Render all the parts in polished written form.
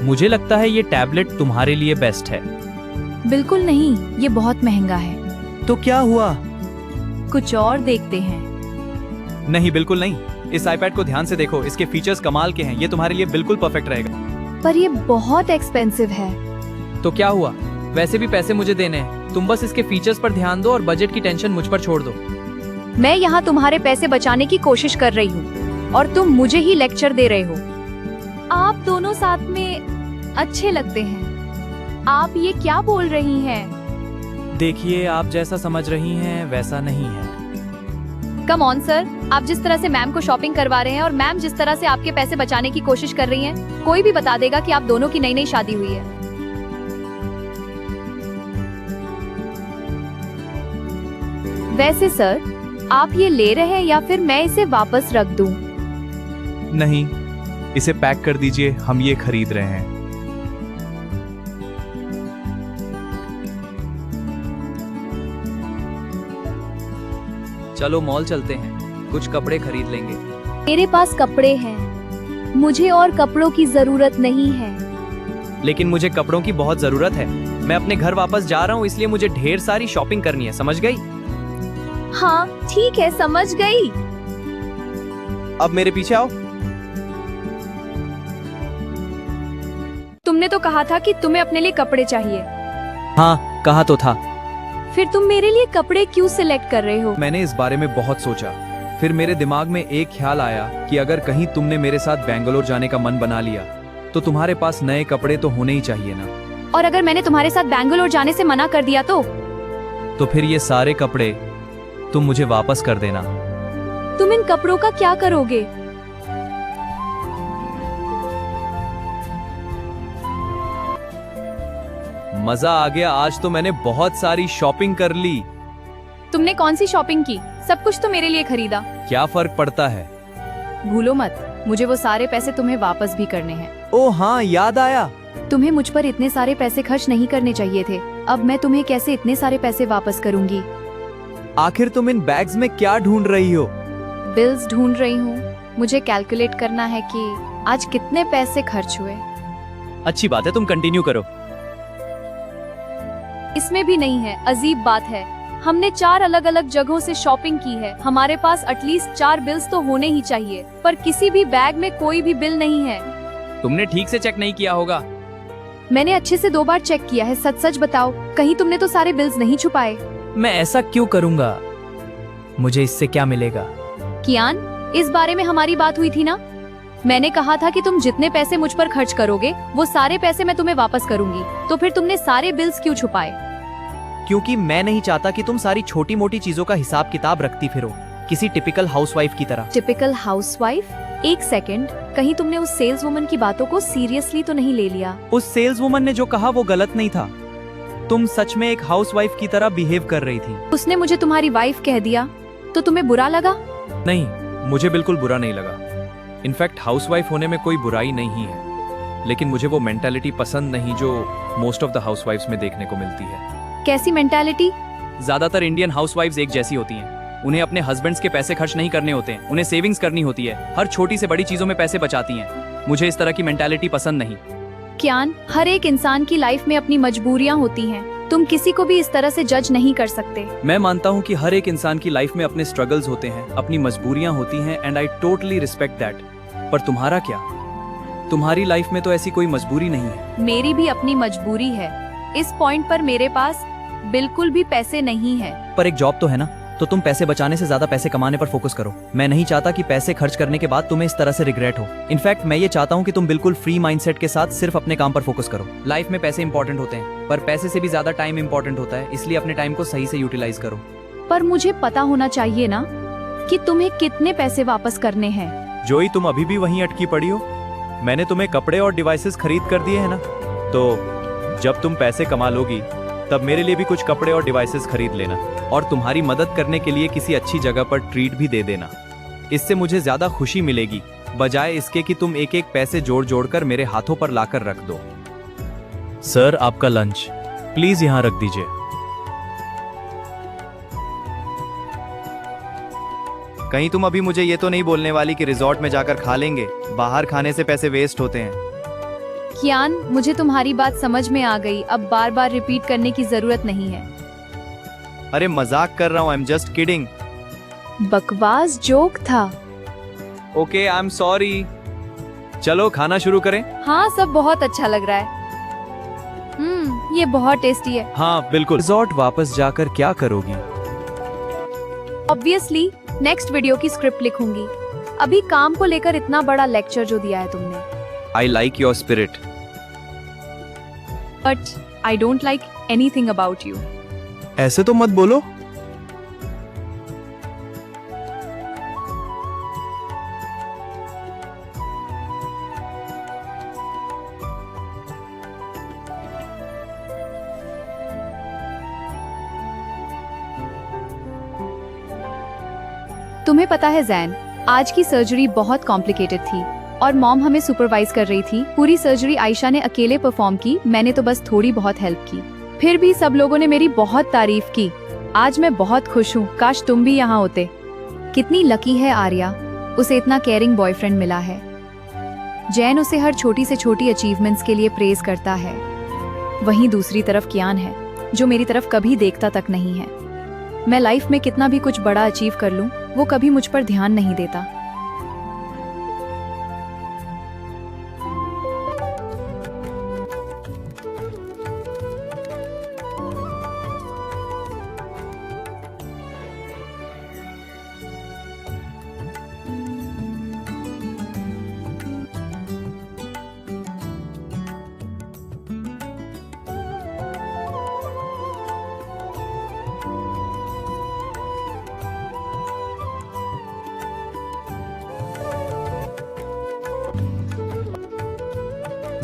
मुझे लगता है ये टैबलेट तुम्हारे लिए बेस्ट है। बिल्कुल नहीं, ये बहुत महंगा है। तो क्या हुआ? कुछ और देखते हैं। नहीं, बिल्कुल नहीं। इस आईपैड को ध्यान से देखो, इसके फीचर्स कमाल के हैं। ये तुम्हारे लिए बिल्कुल परफेक्ट रहेगा। पर ये बहुत एक्सपेंसिव है। तो क्या हुआ? वैसे भी पैसे मुझे देने हैं। तुम बस इसके फीचर्स पर ध्यान दो और बजट की टेंशन मुझ पर छोड़ दो। मैं यहाँ तुम्हारे पैसे बचाने की कोशिश कर रही हूँ और तुम मुझे ही लेक्चर दे रहे हो। आप दोनों साथ में अच्छे लगते हैं। आप ये क्या बोल रही हैं? देखिए, आप जैसा समझ रही हैं वैसा नहीं है। कम ऑन सर, आप जिस तरह से मैम को शॉपिंग करवा रहे हैं और मैम जिस तरह से आपके पैसे बचाने की कोशिश कर रही हैं, कोई भी बता देगा कि आप दोनों की नई नई शादी हुई है। वैसे सर, आप ये ले रहे हैं या फिर मैं इसे वापस रख दूं? नहीं, इसे पैक कर दीजिए, हम ये खरीद रहे हैं। चलो मॉल चलते हैं, कुछ कपड़े खरीद लेंगे। मेरे पास कपड़े हैं, मुझे और कपड़ों की जरूरत नहीं है। लेकिन मुझे कपड़ों की बहुत जरूरत है। मैं अपने घर वापस जा रहा हूँ, इसलिए मुझे ढेर सारी शॉपिंग करनी है, समझ गई? हाँ ठीक है, समझ गई। अब मेरे पीछे आओ। तुमने तो कहा था कि तुम्हें अपने लिए कपड़े चाहिए। हाँ, कहा तो था। फिर तुम मेरे लिए कपड़े क्यों सिलेक्ट कर रहे हो? मैंने इस बारे में बहुत सोचा। फिर मेरे दिमाग में एक ख्याल आया कि अगर कहीं तुमने मेरे साथ बेंगलोर जाने का मन बना लिया तो तुम्हारे पास नए कपड़े तो होने ही चाहिए ना। और अगर मैंने तुम्हारे साथ बेंगलोर जाने से मना कर दिया तो फिर ये सारे कपड़े तुम मुझे वापस कर देना। तुम इन कपड़ों का क्या करोगे? मजा आ गया, आज तो मैंने बहुत सारी शॉपिंग कर ली। तुमने कौन सी शॉपिंग की? सब कुछ तो मेरे लिए खरीदा। क्या फर्क पड़ता है? भूलो मत, मुझे वो सारे पैसे तुम्हें वापस भी करने हैं। ओह हाँ, याद आया। तुम्हें मुझ पर इतने सारे पैसे खर्च नहीं करने चाहिए थे। अब मैं तुम्हें कैसे इतने सारे पैसे वापस करूंगी? आखिर तुम इन बैग्स में क्या ढूंढ रही हो? बिल्स ढूंढ रही हूँ। मुझे कैलकुलेट करना है कि आज कितने पैसे खर्च हुए। अच्छी बात है, तुम कंटिन्यू करो। इसमें भी नहीं है, अजीब बात है। हमने 4 अलग अलग जगहों से शॉपिंग की है। हमारे पास एटलीस्ट 4 बिल्स तो होने ही चाहिए, पर किसी भी बैग में कोई भी बिल नहीं है। तुमने ठीक से चेक नहीं किया होगा। मैंने अच्छे से 2 बार चेक किया है। सच सच बताओ, कहीं तुमने तो सारे बिल्स नहीं छुपाए? मैं ऐसा क्यों करूंगा? मुझे इससे क्या मिलेगा? कियान, इस बारे में हमारी बात हुई थी ना? मैंने कहा था कि तुम जितने पैसे मुझ पर खर्च करोगे वो सारे पैसे मैं तुम्हें वापस करूंगी। तो फिर तुमने सारे बिल्स क्यों छुपाए? क्योंकि मैं नहीं चाहता कि तुम सारी छोटी मोटी चीजों का हिसाब किताब रखती फिरो, किसी टिपिकल हाउसवाइफ की तरह। Typical housewife? एक सेकंड, कहीं तुमने उस सेल्स वुमन की बातों को सीरियसली तो नहीं ले लिया? उस सेल्स वुमन ने जो कहा वो गलत नहीं था। तुम सच में एक हाउसवाइफ की तरह बिहेव कर रही थी। उसने मुझे तुम्हारी वाइफ कह दिया तो तुम्हें बुरा लगा? नहीं, मुझे बिल्कुल बुरा नहीं लगा। इनफैक्ट हाउसवाइफ होने में कोई बुराई नहीं है, लेकिन मुझे वो मेंटालिटी पसंद नहीं जो मोस्ट ऑफ द हाउसवाइफ्स में देखने को मिलती है। कैसी मेंटालिटी? ज्यादातर इंडियन हाउसवाइफ्स एक जैसी होती हैं। उन्हें अपने हस्बैंड्स के पैसे खर्च नहीं करने होते हैं, उन्हें सेविंग्स करनी होती है। हर छोटी से बड़ी चीजों में पैसे बचाती हैं। मुझे इस तरह की मेंटालिटी पसंद नहीं। कियान, हर एक इंसान की लाइफ में अपनी मजबूरियां होती हैं। तुम किसी को भी इस तरह से जज नहीं कर सकते। मैं मानता हूँ कि हर एक इंसान की लाइफ में अपने स्ट्रगल्स होते हैं, अपनी मजबूरियां होती हैं, and I totally respect that. पर तुम्हारा क्या? तुम्हारी लाइफ में तो ऐसी कोई मजबूरी नहीं है। मेरी भी अपनी मजबूरी है। इस पॉइंट पर मेरे पास बिल्कुल भी पैसे नहीं है। पर एक जॉब तो है ना, तो तुम पैसे बचाने से ज्यादा पैसे कमाने पर फोकस करो। मैं नहीं चाहता कि पैसे खर्च करने के बाद तुम्हें इस तरह से रिग्रेट हो। इनफैक्ट मैं ये चाहता हूँ कि तुम बिल्कुल फ्री माइंडसेट के साथ सिर्फ अपने काम पर फोकस करो। लाइफ में पैसे इंपॉर्टेंट होते हैं, पर पैसे से भी ज्यादा टाइम इंपॉर्टेंट होता है, इसलिए अपने टाइम को सही से यूटिलाइज करो। पर मुझे पता होना चाहिए ना कि तुम्हें कितने पैसे वापस करने हैं। जोई, तुम अभी भी वहीं अटकी पड़ी हो। मैंने तुम्हें कपड़े और डिवाइसेस खरीद कर दिए हैं ना, तो जब तुम पैसे कमा लोगी तब मेरे लिए भी कुछ कपड़े और डिवाइसेस खरीद लेना, और तुम्हारी मदद करने के लिए किसी अच्छी जगह पर ट्रीट भी दे देना। इससे मुझे ज्यादा खुशी मिलेगी, बजाय इसके कि तुम एक एक पैसे जोड़ जोड़ कर मेरे हाथों पर लाकर रख दो। सर, आपका लंच प्लीज यहाँ रख दीजिए। कहीं तुम अभी मुझे ये तो नहीं बोलने वाली कि रिजॉर्ट में जाकर खा लेंगे? बाहर खाने से पैसे वेस्ट होते हैं। कियान, मुझे तुम्हारी बात समझ में आ गई। अब बार बार रिपीट करने की जरूरत नहीं है। अरे मजाक कर रहा हूँ, आई एम जस्ट किडिंग। बकवास जोक था। Okay, I am sorry. चलो खाना शुरू करें। हाँ, सब बहुत अच्छा लग रहा है। ये बहुत टेस्टी है। हाँ बिल्कुल। रिजॉर्ट वापस जाकर क्या करोगी? ऑब्वियसली नेक्स्ट वीडियो की स्क्रिप्ट लिखूंगी। अभी काम को लेकर इतना बड़ा लेक्चर जो दिया है तुमने। I like your spirit. But I don't like anything about you. ऐसे तो मत बोलो। तुम्हें पता है जैन, आज की सर्जरी बहुत कॉम्प्लिकेटेड थी और मॉम हमें सुपरवाइज कर रही थी। पूरी सर्जरी आयशा ने अकेले परफॉर्म की, मैंने तो बस थोड़ी बहुत हेल्प की। फिर भी सब लोगों ने मेरी बहुत तारीफ की। आज मैं बहुत खुश हूँ। काश तुम भी यहाँ होते। कितनी लकी है आर्या, उसे इतना केयरिंग बॉयफ्रेंड मिला है। जैन उसे हर छोटी से छोटी अचीवमेंट्स के लिए प्रेज करता है। वहीं दूसरी तरफ कियान है, जो मेरी तरफ कभी देखता तक नहीं है। मैं लाइफ में कितना भी कुछ बड़ा अचीव कर लूं, वो कभी मुझ पर ध्यान नहीं देता।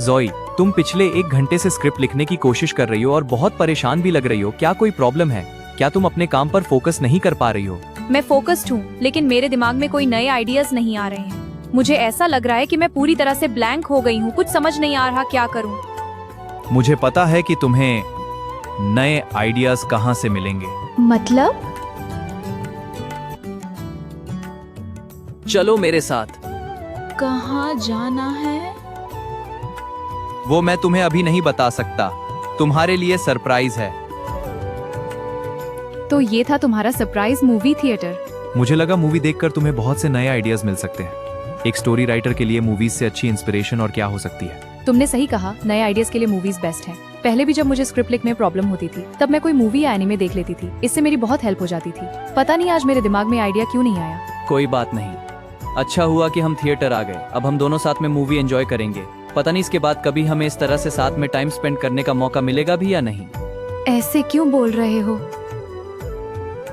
जोई, तुम पिछले 1 घंटे से स्क्रिप्ट लिखने की कोशिश कर रही हो और बहुत परेशान भी लग रही हो। क्या कोई प्रॉब्लम है? क्या तुम अपने काम पर फोकस नहीं कर पा रही हो? मैं फोकस्ड हूँ, लेकिन मेरे दिमाग में कोई नए आइडियाज नहीं आ रहे हैं। मुझे ऐसा लग रहा है कि मैं पूरी तरह से ब्लैंक हो गई हूँ। कुछ समझ नहीं आ रहा क्या करूँ। मुझे पता है कि तुम्हें नए आइडियाज कहाँ से मिलेंगे। मतलब? चलो मेरे साथ। कहाँ जाना है? वो मैं तुम्हें अभी नहीं बता सकता, तुम्हारे लिए सरप्राइज है। तो ये था तुम्हारा सरप्राइज मूवी थिएटर। मुझे लगा मूवी देखकर तुम्हें बहुत से नए आइडियाज मिल सकते हैं। एक स्टोरी राइटर के लिए मूवीज से अच्छी इंस्पिरेशन और क्या हो सकती है। तुमने सही कहा, नए आइडियाज के लिए मूवीज बेस्ट हैं। पहले भी जब मुझे स्क्रिप्ट लिखने में प्रॉब्लम होती थी, तब मैं कोई मूवी या एनिमे देख लेती थी। इससे मेरी बहुत हेल्प हो जाती थी। पता नहीं आज मेरे दिमाग में आइडिया क्यों नहीं आया। कोई बात नहीं, अच्छा हुआ कि हम थिएटर आ गए। अब हम दोनों साथ में मूवी एंजॉय करेंगे। पता नहीं इसके बाद कभी हमें इस तरह से साथ में टाइम स्पेंड करने का मौका मिलेगा भी या नहीं। ऐसे क्यों बोल रहे हो?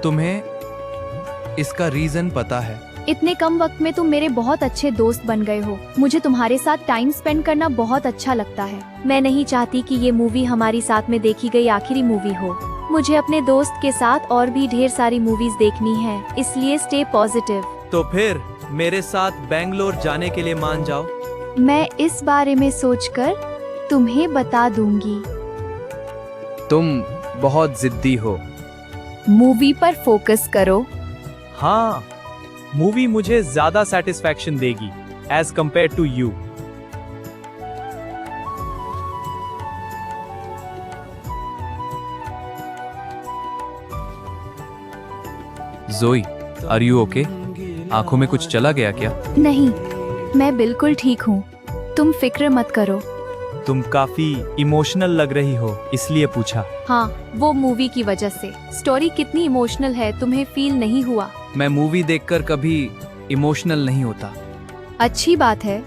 तुम्हें इसका रीजन पता है? इतने कम वक्त में तुम मेरे बहुत अच्छे दोस्त बन गए हो। मुझे तुम्हारे साथ टाइम स्पेंड करना बहुत अच्छा लगता है। मैं नहीं चाहती कि ये मूवी हमारी साथ में देखी गई आखिरी मूवी हो। मुझे अपने दोस्त के साथ और भी ढेर सारी मूवीज देखनी है, इसलिए स्टे पॉजिटिव। तो फिर मेरे साथ बेंगलोर जाने के लिए मान जाओ। मैं इस बारे में सोचकर तुम्हें बता दूंगी। तुम बहुत जिद्दी हो। मूवी पर फोकस करो। हाँ, मूवी मुझे ज्यादा सेटिस्फैक्शन देगी एज कंपेयर टू यू। जोई, आर यू ओके? आंखों में कुछ चला गया क्या? नहीं, मैं बिल्कुल ठीक हूँ। तुम फिक्र मत करो। तुम काफी इमोशनल लग रही हो, इसलिए पूछा। हाँ, वो मूवी की वजह से। स्टोरी कितनी इमोशनल है, तुम्हें फील नहीं हुआ? मैं मूवी देखकर कभी इमोशनल नहीं होता। अच्छी बात है।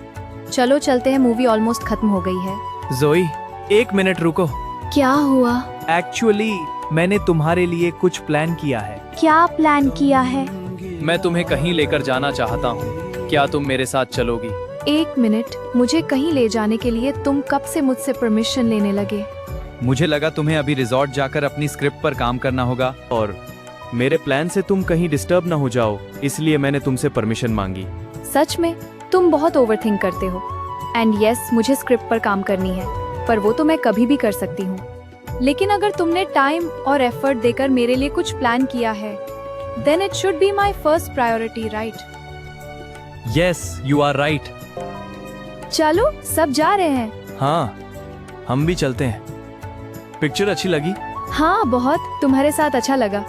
चलो चलते हैं, मूवी ऑलमोस्ट खत्म हो गई है। जोई, 1 मिनट रुको। क्या हुआ? एक्चुअली मैंने तुम्हारे लिए कुछ प्लान किया है। क्या प्लान किया है? मैं तुम्हें कहीं लेकर जाना चाहता हूँ, क्या तुम मेरे साथ चलोगी? 1 मिनट, मुझे कहीं ले जाने के लिए तुम कब से मुझसे परमिशन लेने लगे? मुझे लगा तुम्हें अभी रिजॉर्ट जाकर अपनी स्क्रिप्ट पर काम करना होगा और मेरे प्लान से तुम कहीं डिस्टर्ब ना हो जाओ, इसलिए मैंने तुमसे परमिशन मांगी। सच में तुम बहुत ओवरथिंक करते हो। एंड यस, मुझे स्क्रिप्ट पर काम करनी है, पर वो तो मैं कभी भी कर सकती हूँ। लेकिन अगर तुमने टाइम और एफर्ट देकर मेरे लिए कुछ प्लान किया है, then it should be my first priority, right? Yes, you are right. चलो सब जा रहे हैं। हाँ, हम भी चलते हैं। पिक्चर अच्छी लगी? हाँ बहुत, तुम्हारे साथ अच्छा लगा।